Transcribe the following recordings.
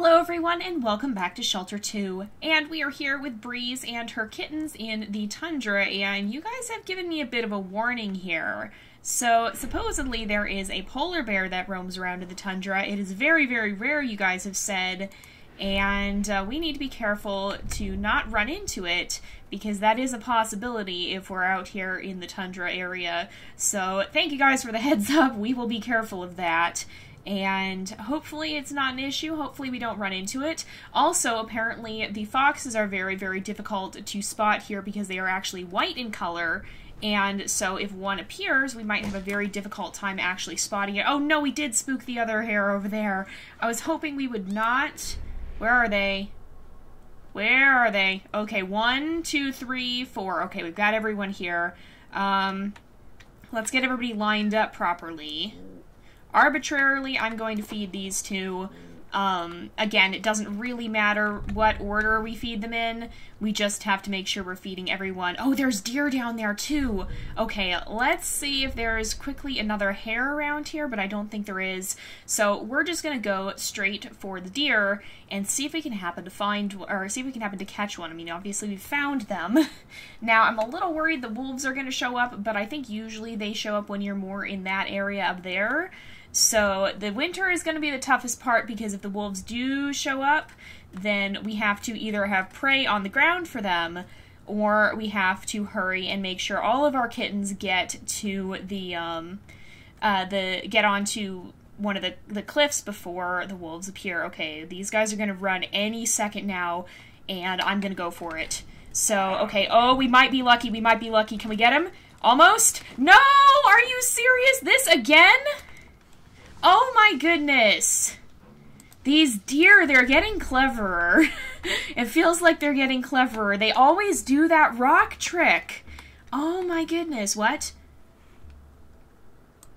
Hello everyone and welcome back to Shelter 2, and we are here with Breeze and her kittens in the Tundra, and you guys have given me a bit of a warning here. So supposedly there is a polar bear that roams around in the Tundra. It is very, very rare, you guys have said, and we need to be careful to not run into it, because that is a possibility if we're out here in the Tundra area. So thank you guys for the heads up, we will be careful of that. And hopefully it's not an issue, hopefully we don't run into it. Also, apparently, the foxes are very, very difficult to spot here because they are actually white in color, and so if one appears, we might have a very difficult time actually spotting it. Oh no, we did spook the other hare over there. I was hoping we would not. Where are they? Where are they? Okay, 1, 2, 3, 4. Okay, we've got everyone here. Let's get everybody lined up properly. Arbitrarily, I'm going to feed these two. Again, it doesn't really matter what order we feed them in. We just have to make sure we're feeding everyone. Oh, there's deer down there, too. Okay, let's see if there's quickly another hare around here, but I don't think there is. So we're just going to go straight for the deer and see if we can happen to find, or see if we can happen to catch one. I mean, obviously we found them. Now, I'm a little worried the wolves are going to show up, but I think usually they show up when you're more in that area up there. So the winter is going to be the toughest part because if the wolves do show up, then we have to either have prey on the ground for them, or we have to hurry and make sure all of our kittens get to get onto one of the cliffs before the wolves appear. Okay, these guys are going to run any second now, and I'm going to go for it. So, okay, oh, we might be lucky, we might be lucky. Can we get him? Almost? No! Are you serious? This again? Oh my goodness! These deer, they're getting cleverer. It feels like they're getting cleverer. They always do that rock trick. Oh my goodness, what?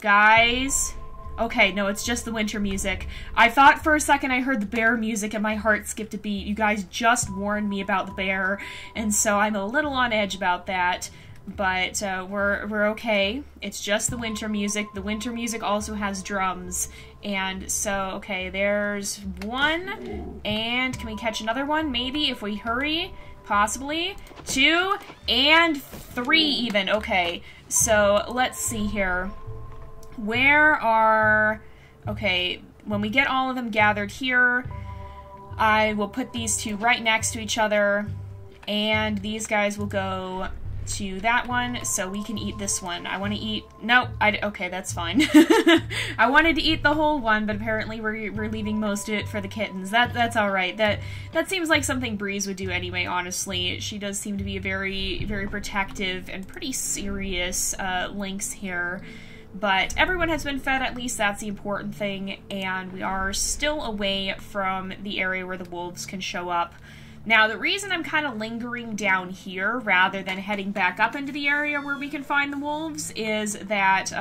Guys? Okay, no, it's just the winter music. I thought for a second I heard the bear music and my heart skipped a beat. You guys just warned me about the bear, and so I'm a little on edge about that. But we're okay. It's just the winter music. The winter music also has drums. And so, okay, there's one. And can we catch another one? Maybe, if we hurry. Possibly. 2 and 3 even. Okay, so let's see here. Where are... Okay, when we get all of them gathered here, I will put these two right next to each other. And these guys will go to that one, so we can eat this one. I want to eat... No, okay, that's fine. I wanted to eat the whole one, but apparently we're leaving most of it for the kittens. That's alright. That seems like something Breeze would do anyway, honestly. She does seem to be a very, very protective and pretty serious lynx here. But everyone has been fed, at least that's the important thing, and we are still away from the area where the wolves can show up. Now, the reason I'm kind of lingering down here rather than heading back up into the area where we can find the wolves is that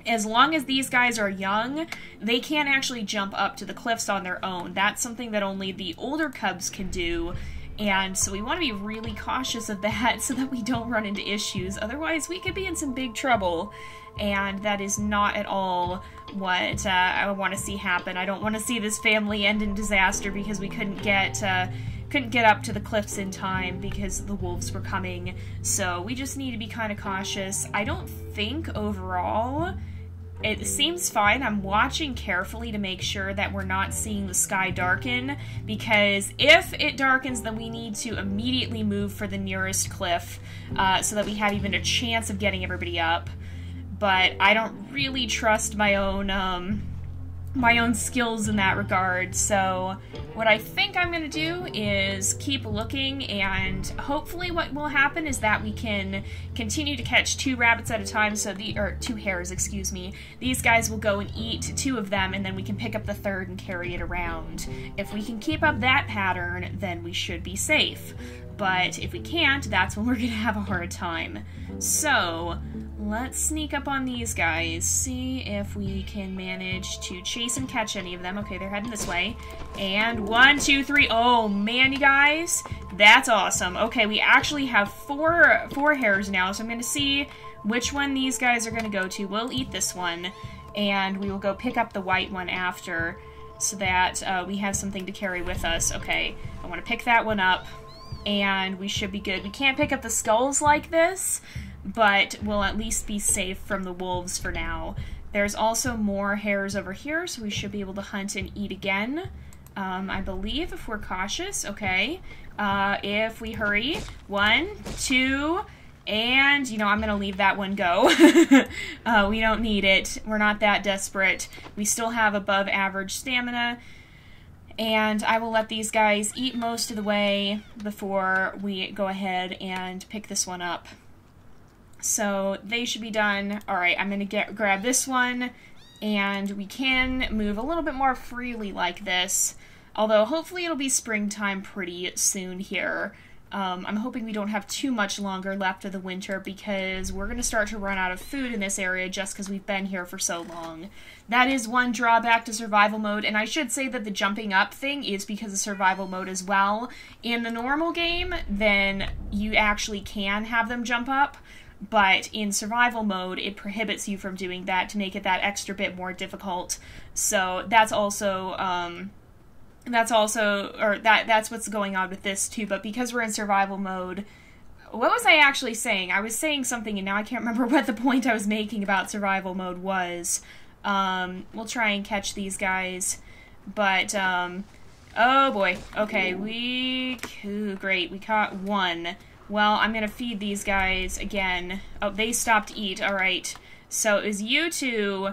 as long as these guys are young, they can't actually jump up to the cliffs on their own. That's something that only the older cubs can do, and so we want to be really cautious of that so that we don't run into issues. Otherwise, we could be in some big trouble, and that is not at all what I want to see happen. I don't want to see this family end in disaster because we couldn't get up to the cliffs in time because the wolves were coming. So we just need to be kind of cautious. I don't think overall it seems fine. I'm watching carefully to make sure that we're not seeing the sky darken, because if it darkens, then we need to immediately move for the nearest cliff so that we have even a chance of getting everybody up. But I don't really trust my own skills in that regard, so what I think I'm going to do is keep looking, and hopefully what will happen is that we can continue to catch 2 rabbits at a time, so or 2 hares, excuse me. These guys will go and eat 2 of them, and then we can pick up the 3rd and carry it around. If we can keep up that pattern, then we should be safe. But if we can't, that's when we're going to have a hard time. So let's sneak up on these guys, see if we can manage to chase and catch any of them. Okay, they're heading this way. And 1, 2, 3. Oh man, you guys, that's awesome. Okay, we actually have four hares now, so I'm going to see which one these guys are going to go to. We'll eat this one, and we will go pick up the white one after. so that we have something to carry with us. Okay, I want to pick that one up, and we should be good. We can't pick up the skulls like this, but we'll at least be safe from the wolves for now. There's also more hares over here, so we should be able to hunt and eat again, I believe, if we're cautious. Okay, if we hurry. 1, 2, and, you know, I'm gonna leave that one go. We don't need it. We're not that desperate. We still have above average stamina, and I will let these guys eat most of the way before we go ahead and pick this one up. So they should be done. Alright, I'm going to grab this one, and we can move a little bit more freely like this, although hopefully it'll be springtime pretty soon here. I'm hoping we don't have too much longer left of the winter, because we're going to start to run out of food in this area just because we've been here for so long. That is one drawback to survival mode, and I should say that the jumping up thing is because of survival mode as well. In the normal game, then you actually can have them jump up, but in survival mode, it prohibits you from doing that to make it that extra bit more difficult. So that's also, that's what's going on with this too. But because we're in survival mode, what was I actually saying? I was saying something, and now I can't remember what the point I was making about survival mode was. We'll try and catch these guys, but, oh boy. Okay, great, we caught one. Well, I'm gonna feed these guys again. Oh, they stopped to eat. Alright. So it was you two.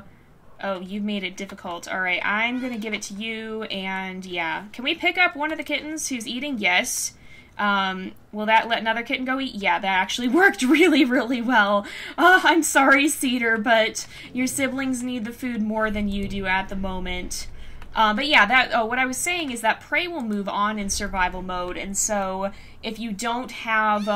Oh, you've made it difficult. Alright, I'm gonna give it to you, and yeah. Can we pick up one of the kittens who's eating? Yes. Will that let another kitten go eat? Yeah, that actually worked really, really well. Oh, I'm sorry, Cedar, but your siblings need the food more than you do at the moment. But yeah, what I was saying is that prey will move on in survival mode, and so if you don't have,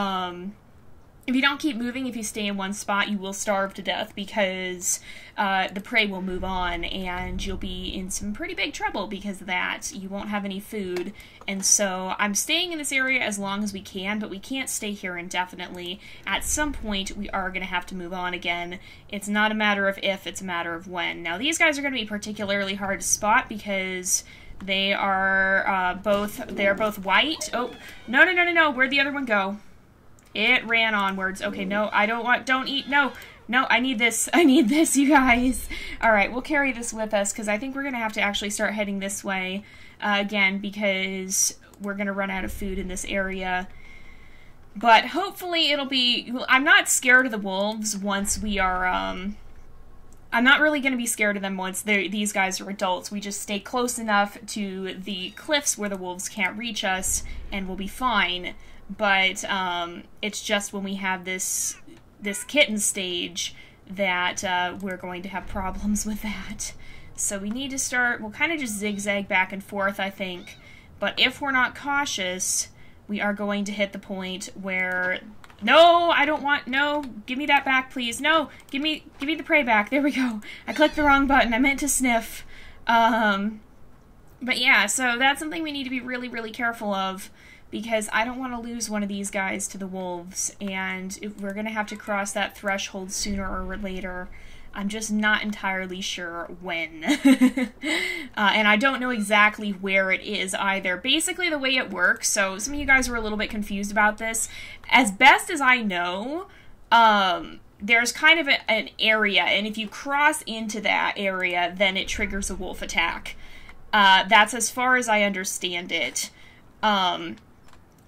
if you don't keep moving, if you stay in one spot, you will starve to death, because the prey will move on, and you'll be in some pretty big trouble because of that. You won't have any food, and so I'm staying in this area as long as we can, but we can't stay here indefinitely. At some point, we are going to have to move on again. It's not a matter of if, it's a matter of when. Now, these guys are going to be particularly hard to spot because they are both white. Oh, no, where'd the other one go? It ran onwards. Okay, no, I don't eat, no, I need this, you guys. Alright, we'll carry this with us, because I think we're going to have to actually start heading this way, again, because we're going to run out of food in this area. But hopefully it'll be, I'm not scared of the wolves once we are, I'm not really going to be scared of them once these guys are adults. We just stay close enough to the cliffs where the wolves can't reach us, and we'll be fine. But it's just when we have this kitten stage that we're going to have problems with that. So we need to start, we'll kind of just zigzag back and forth, I think. But if we're not cautious, we are going to hit the point where, no, I don't want, no, give me that back, please. No, give me the prey back. There we go. I clicked the wrong button. I meant to sniff. But yeah, so that's something we need to be really, really careful of, because I don't want to lose one of these guys to the wolves, and if we're going to have to cross that threshold sooner or later. I'm just not entirely sure when. And I don't know exactly where it is either. Basically, the way it works, so some of you guys were a little bit confused about this. As best as I know, there's kind of an area, and if you cross into that area, then it triggers a wolf attack. That's as far as I understand it.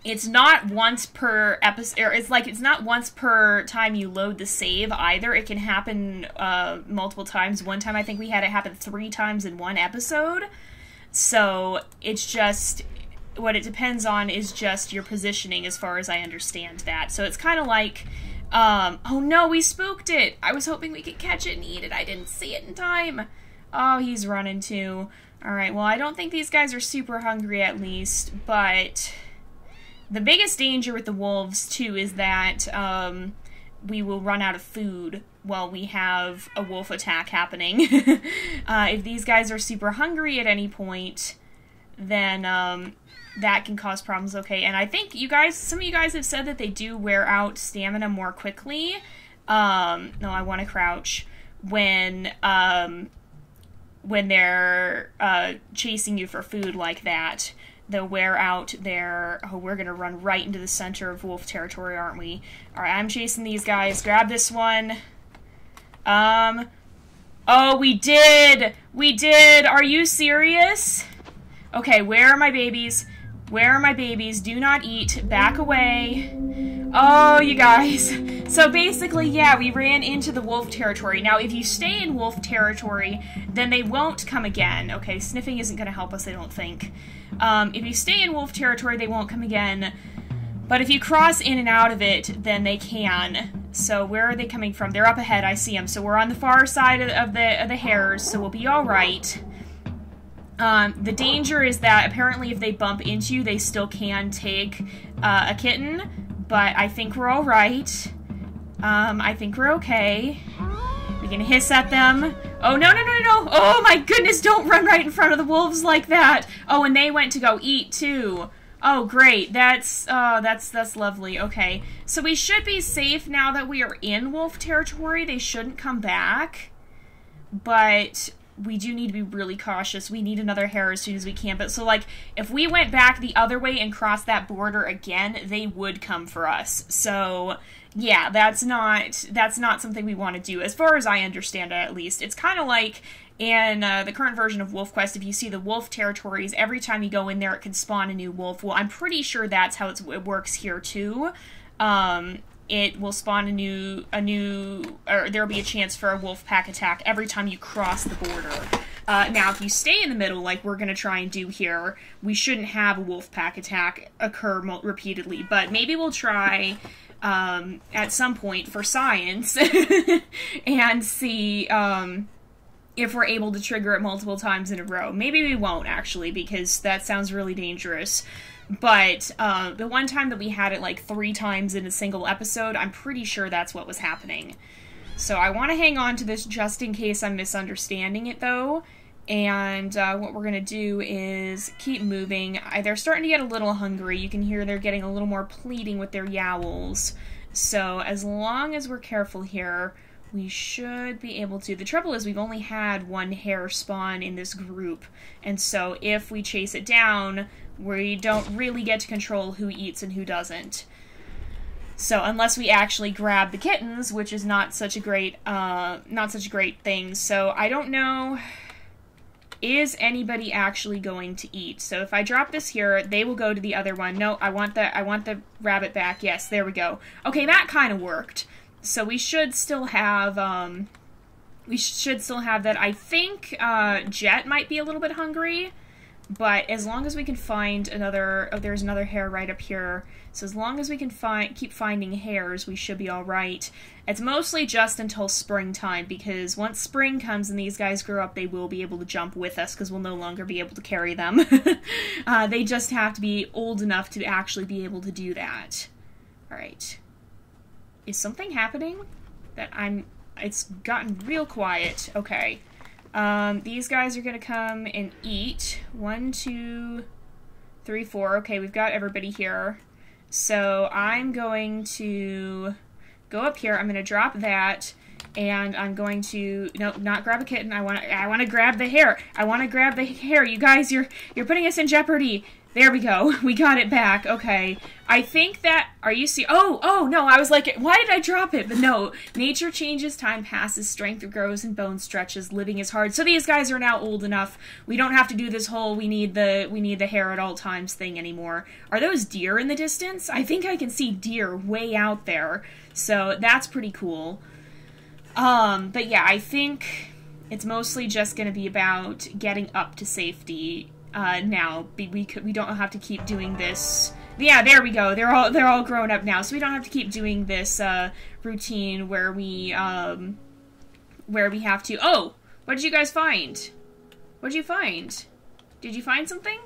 It's not once per episode, or it's not once per time you load the save either. It can happen multiple times. One time I think we had it happen 3 times in one episode. So it's just, what it depends on is just your positioning as far as I understand that. So it's kind of like, oh no, we spooked it. I was hoping we could catch it and eat it. I didn't see it in time. Oh, he's running too. Alright, well I don't think these guys are super hungry at least, but the biggest danger with the wolves, too, is that we will run out of food while we have a wolf attack happening. If these guys are super hungry at any point, then that can cause problems. Okay, and I think some of you guys have said that they do wear out stamina more quickly. No, I want to crouch. When when they're chasing you for food like that. They'll wear out their... Oh, we're gonna run right into the center of wolf territory, aren't we? Alright, I'm chasing these guys. Grab this one. Oh, we did! We did! Are you serious? Okay, where are my babies? Where are my babies? Do not eat. Back away. Oh, you guys. So basically, yeah, we ran into the wolf territory. Now, if you stay in wolf territory, then they won't come again. Okay, sniffing isn't going to help us, I don't think. If you stay in wolf territory, they won't come again. But if you cross in and out of it, then they can. So where are they coming from? They're up ahead. I see them. So we're on the far side of the hares, so we'll be all right. The danger is that apparently if they bump into you, they still can take a kitten. But I think we're all right. I think we're okay. We can hiss at them. Oh, no, no, no, no. Oh, my goodness, don't run right in front of the wolves like that. Oh, and they went to go eat, too. Oh, great. That's lovely. Okay. So we should be safe now that we are in wolf territory. They shouldn't come back. But we do need to be really cautious. We need another hare as soon as we can. But so, like, if we went back the other way and crossed that border again, they would come for us. So, yeah, that's not something we want to do, as far as I understand it, at least. It's kind of like in the current version of WolfQuest, if you see the wolf territories, every time you go in there, it can spawn a new wolf. Well, I'm pretty sure that's how it works here, too. It will spawn or there'll be a chance for a wolf pack attack every time you cross the border. Now, if you stay in the middle, like we're going to try and do here, we shouldn't have a wolf pack attack occur repeatedly, but maybe we'll try at some point for science and see if we're able to trigger it multiple times in a row. Maybe we won't, actually, because that sounds really dangerous. But the one time that we had it like 3 times in a single episode, I'm pretty sure that's what was happening. So I want to hang on to this just in case I'm misunderstanding it, though. And what we're going to do is keep moving. They're starting to get a little hungry. You can hear they're getting a little more pleading with their yowls. So as long as we're careful here, we should be able to. The trouble is we've only had 1 hare spawn in this group. And so if we chase it down, we don't really get to control who eats and who doesn't. So unless we actually grab the kittens, which is not such a great thing. So I don't know, is anybody actually going to eat? So if I drop this here, they will go to the other one. No, I want the rabbit back. Yes, there we go. Okay, that kind of worked. So we should still have that. I think Jet might be a little bit hungry. But as long as we can find another... Oh, there's another hare right up here. So as long as we can keep finding hares, we should be alright. It's mostly just until springtime, because once spring comes and these guys grow up, they will be able to jump with us, because we'll no longer be able to carry them. They just have to be old enough to actually be able to do that. Alright. Is something happening? It's gotten real quiet. Okay. These guys are gonna come and eat. 1, 2, 3, 4. Okay, we've got everybody here. So I'm going to go up here. I'm gonna drop that, and I'm going to not grab a kitten. I want to grab the hare. I want to grab the hare. You guys, you're putting us in jeopardy. There we go. We got it back. Okay. I think that... Are you see? Oh, no. I was like, why did I drop it? But no. Nature changes, time passes, strength grows, and bone stretches. Living is hard. So these guys are now old enough. We don't have to do this whole we need the hair at all times thing anymore. Are those deer in the distance? I think I can see deer way out there. So that's pretty cool. But yeah, I think it's mostly just going to be about getting up to safety. Now we don't have to keep doing this. Yeah, there we go. They're all grown up now, so we don't have to keep doing this routine where we have to. Oh, what did you guys find? What did you find? Did you find something?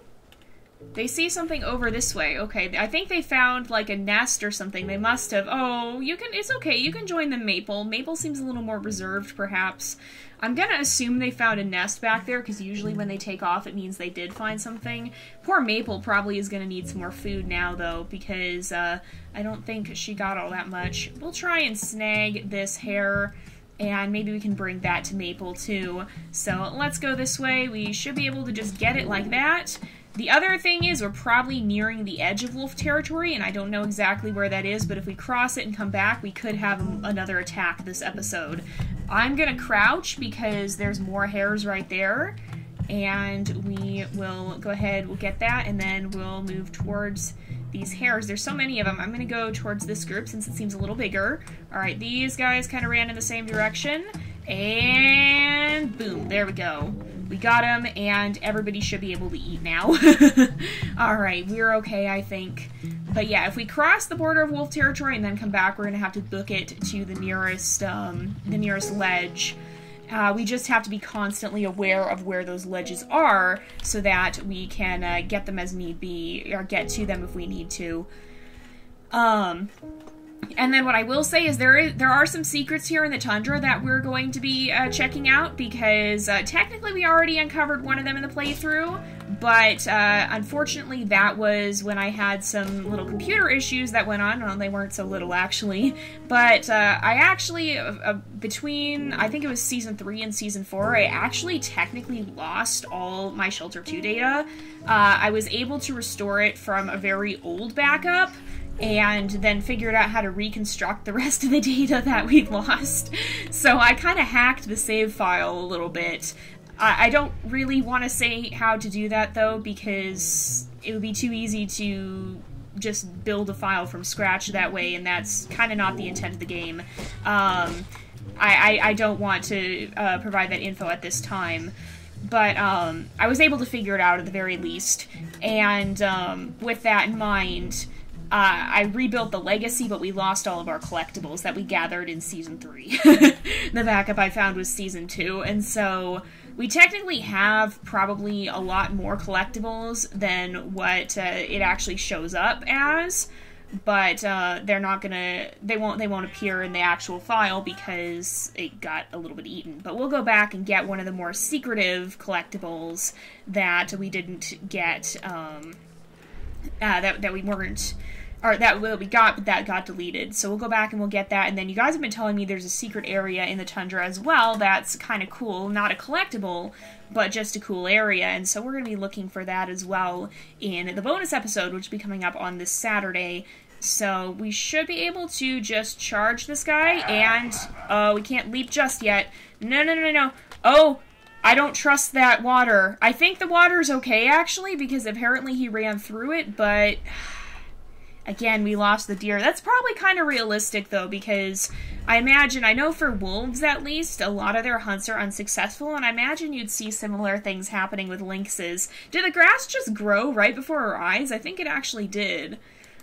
They see something over this way. Okay, I think they found like a nest or something. They must have. Oh, it's okay. You can join the Maple. Maple seems a little more reserved, perhaps. I'm gonna assume they found a nest back there, because usually when they take off, it means they did find something. Poor Maple probably is gonna need some more food now, though, because I don't think she got all that much. We'll try and snag this hare and maybe we can bring that to Maple too. So let's go this way. We should be able to just get it like that. The other thing is we're probably nearing the edge of wolf territory, and I don't know exactly where that is, but if we cross it and come back, we could have another attack this episode. I'm gonna crouch because there's more hares right there, and we will go ahead, we'll get that, and then we'll move towards these hares. There's so many of them. I'm gonna go towards this group since it seems a little bigger. Alright, these guys kind of ran in the same direction, and boom, there we go. We got him, and everybody should be able to eat now. Alright, we're okay, I think. But yeah, if we cross the border of wolf territory and then come back, we're going to have to book it to the nearest ledge. We just have to be constantly aware of where those ledges are so that we can get them as need be, or get to them if we need to. And then what I will say is there are some secrets here in the Tundra that we're going to be checking out, because technically we already uncovered one of them in the playthrough, but unfortunately that was when I had some little computer issues that went on. Well, they weren't so little actually, but I actually, between, I think it was Season 3 and Season 4, I actually technically lost all my Shelter 2 data. I was able to restore it from a very old backup, and then figured out how to reconstruct the rest of the data that we'd lost. So I kind of hacked the save file a little bit. I don't really want to say how to do that, though, because it would be too easy to just build a file from scratch that way, and that's kind of not the intent of the game. I don't want to provide that info at this time. But I was able to figure it out at the very least, and with that in mind, I rebuilt the legacy, but we lost all of our collectibles that we gathered in Season 3. The backup I found was Season 2, and so we technically have probably a lot more collectibles than what it actually shows up as, but they're not gonna, they won't appear in the actual file because it got a little bit eaten. But we'll go back and get one of the more secretive collectibles that we didn't get, that we weren't, or that we got, but that got deleted. So we'll go back and we'll get that, and then you guys have been telling me there's a secret area in the Tundra as well that's kind of cool. Not a collectible, but just a cool area, and so we're going to be looking for that as well in the bonus episode, which will be coming up on this Saturday. So we should be able to just charge this guy, and, we can't leap just yet. No. Oh! I don't trust that water. I think the water's okay, actually, because apparently he ran through it, but again, we lost the deer. That's probably kind of realistic, though, because I imagine, I know for wolves, at least, a lot of their hunts are unsuccessful, and I imagine you'd see similar things happening with lynxes. Did the grass just grow right before our eyes? I think it actually did.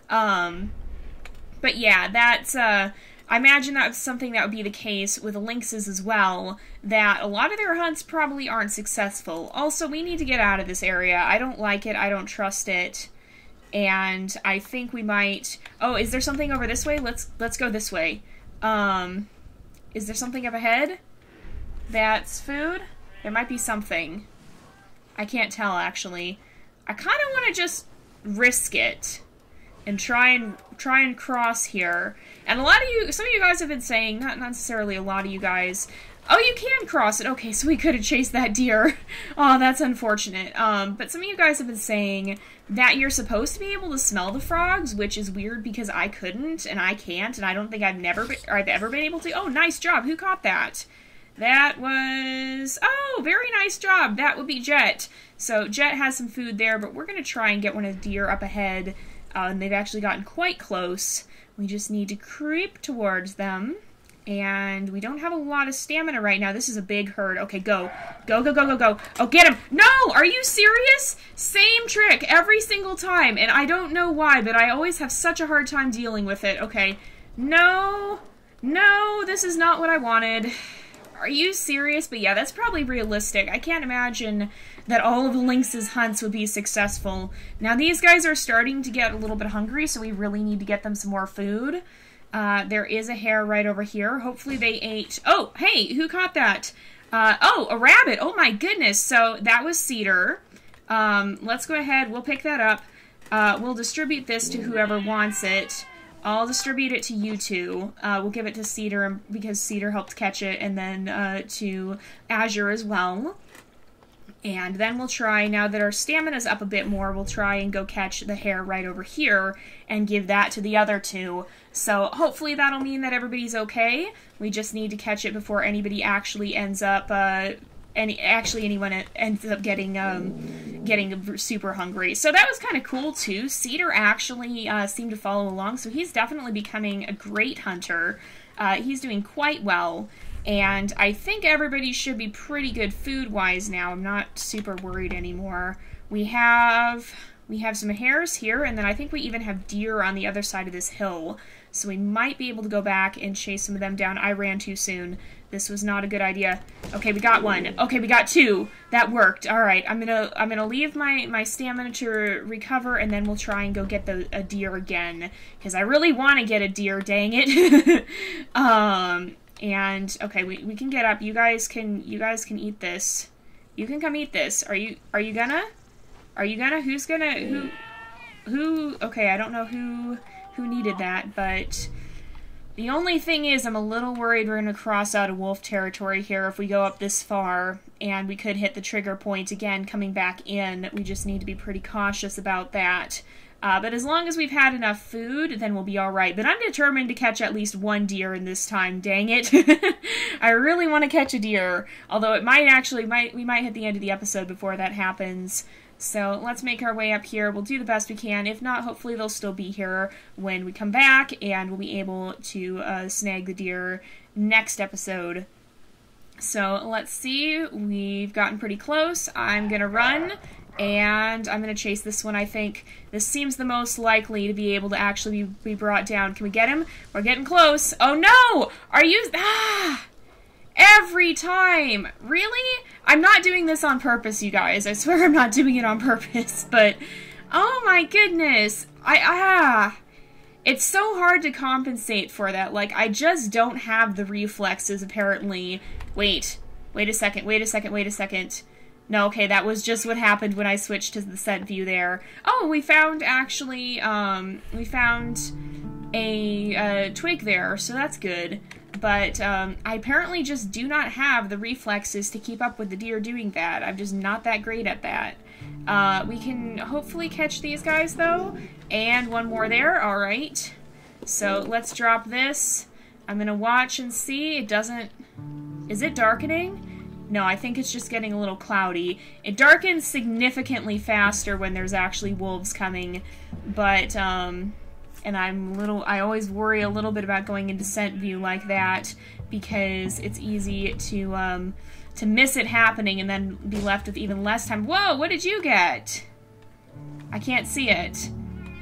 But yeah, that's, I imagine that's something that would be the case with the lynxes as well, that a lot of their hunts probably aren't successful. Also, we need to get out of this area. I don't like it. I don't trust it. And I think we might... Oh, is there something over this way? Let's go this way. Is there something up ahead? That's food? There might be something. I can't tell, actually. I kind of want to just risk it and try and cross here. And a lot of you, some of you guys have been saying, not necessarily a lot of you guys, oh, you can cross it. Okay, so we could have chased that deer. Oh, that's unfortunate. But some of you guys have been saying that you're supposed to be able to smell the frogs, which is weird because I couldn't and I can't, and I don't think I've ever been able to. Oh, nice job. Who caught that? That was... Oh, very nice job. That would be Jet. So Jet has some food there, but we're going to try and get one of the deer up ahead. And they've actually gotten quite close. We just need to creep towards them. And we don't have a lot of stamina right now. This is a big herd. Okay, go. Go. Oh, get him! No! Are you serious? Same trick every single time. And I don't know why, but I always have such a hard time dealing with it. Okay. No! No, this is not what I wanted. Are you serious? But yeah, that's probably realistic. I can't imagine that all of the lynx's hunts would be successful. Now, these guys are starting to get a little bit hungry, so we really need to get them some more food. There is a hare right over here. Hopefully they ate... Oh, hey, who caught that? Oh, a rabbit. Oh my goodness. So that was cedar. Let's go ahead. We'll pick that up. We'll distribute this to whoever wants it. I'll distribute it to you two. We'll give it to Cedar because Cedar helped catch it, and then to Azure as well. And then we'll try, now that our stamina's up a bit more, we'll try and go catch the hare right over here and give that to the other two. So hopefully that'll mean that everybody's okay. We just need to catch it before anybody actually ends up, anyone ends up getting super hungry. So that was kind of cool too. Cedar actually seemed to follow along, so he's definitely becoming a great hunter. He's doing quite well. And I think everybody should be pretty good food-wise now. I'm not super worried anymore. We have some hares here, and then I think we even have deer on the other side of this hill. So we might be able to go back and chase some of them down. I ran too soon. This was not a good idea. Okay, we got one. Okay, we got two. That worked. All right, I'm gonna leave my stamina to recover, and then we'll try and go get a deer again, because I really want to get a deer. Dang it. And okay, we can get up. You guys can eat this. You can come eat this. Are you gonna? Who's gonna? Who? Okay, I don't know who needed that, but the only thing is I'm a little worried we're gonna cross out of wolf territory here if we go up this far, and we could hit the trigger point again coming back in. We just need to be pretty cautious about that. But as long as we've had enough food, then we'll be alright. But I'm determined to catch at least one deer in this time, dang it. I really want to catch a deer, although it might actually, we might hit the end of the episode before that happens. So let's make our way up here. We'll do the best we can. If not, hopefully they'll still be here when we come back, and we'll be able to snag the deer next episode. So let's see. We've gotten pretty close. I'm going to run. And I'm going to chase this one, I think. This seems the most likely to be able to actually be brought down. Can we get him? We're getting close. Oh, no! Are you... Ah! Every time! Really? I'm not doing this on purpose, you guys. I swear I'm not doing it on purpose. But, oh my goodness. It's so hard to compensate for that. Like, I just don't have the reflexes, apparently. Wait a second. No, okay, that was just what happened when I switched to the set view there. Oh, we found, actually, we found a twig there, so that's good. But I apparently just do not have the reflexes to keep up with the deer doing that. I'm just not that great at that. We can hopefully catch these guys, though. And one more there, alright. So let's drop this. I'm gonna watch and see. It doesn't... Is it darkening? No, I think it's just getting a little cloudy. It darkens significantly faster when there's actually wolves coming, but, and I always worry a little bit about going into scent view like that, because it's easy to miss it happening and then be left with even less time. Whoa, what did you get? I can't see it.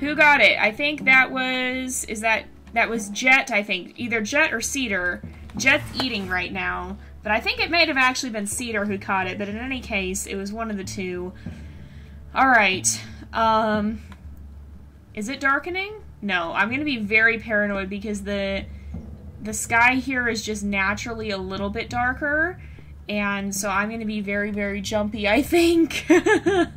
Who got it? I think that was, that was Jet, I think. Either Jet or Cedar. Jet's eating right now. But I think it may have actually been Cedar who caught it, but in any case, it was one of the two. Alright. Is it darkening? No, I'm going to be very paranoid because the sky here is just naturally a little bit darker, and so I'm going to be very, very jumpy, I think. Did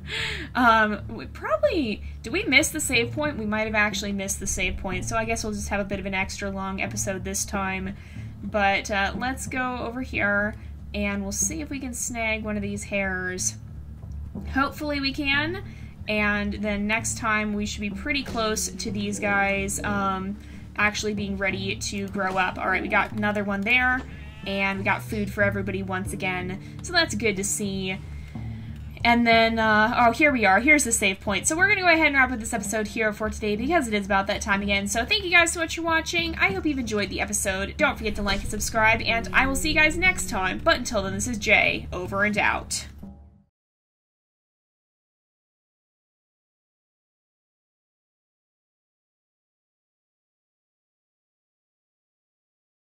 we miss the save point? We might have actually missed the save point, so I guess we'll just have a bit of an extra long episode this time. But let's go over here, and we'll see if we can snag one of these hares. Hopefully we can, and then next time we should be pretty close to these guys actually being ready to grow up. Alright, we got another one there, and we got food for everybody once again, so that's good to see. And then, oh, here we are. Here's the save point. So we're going to go ahead and wrap up this episode here for today because it is about that time again. So thank you guys so much for watching. I hope you've enjoyed the episode. Don't forget to like and subscribe, and I will see you guys next time. But until then, this is Jay, over and out.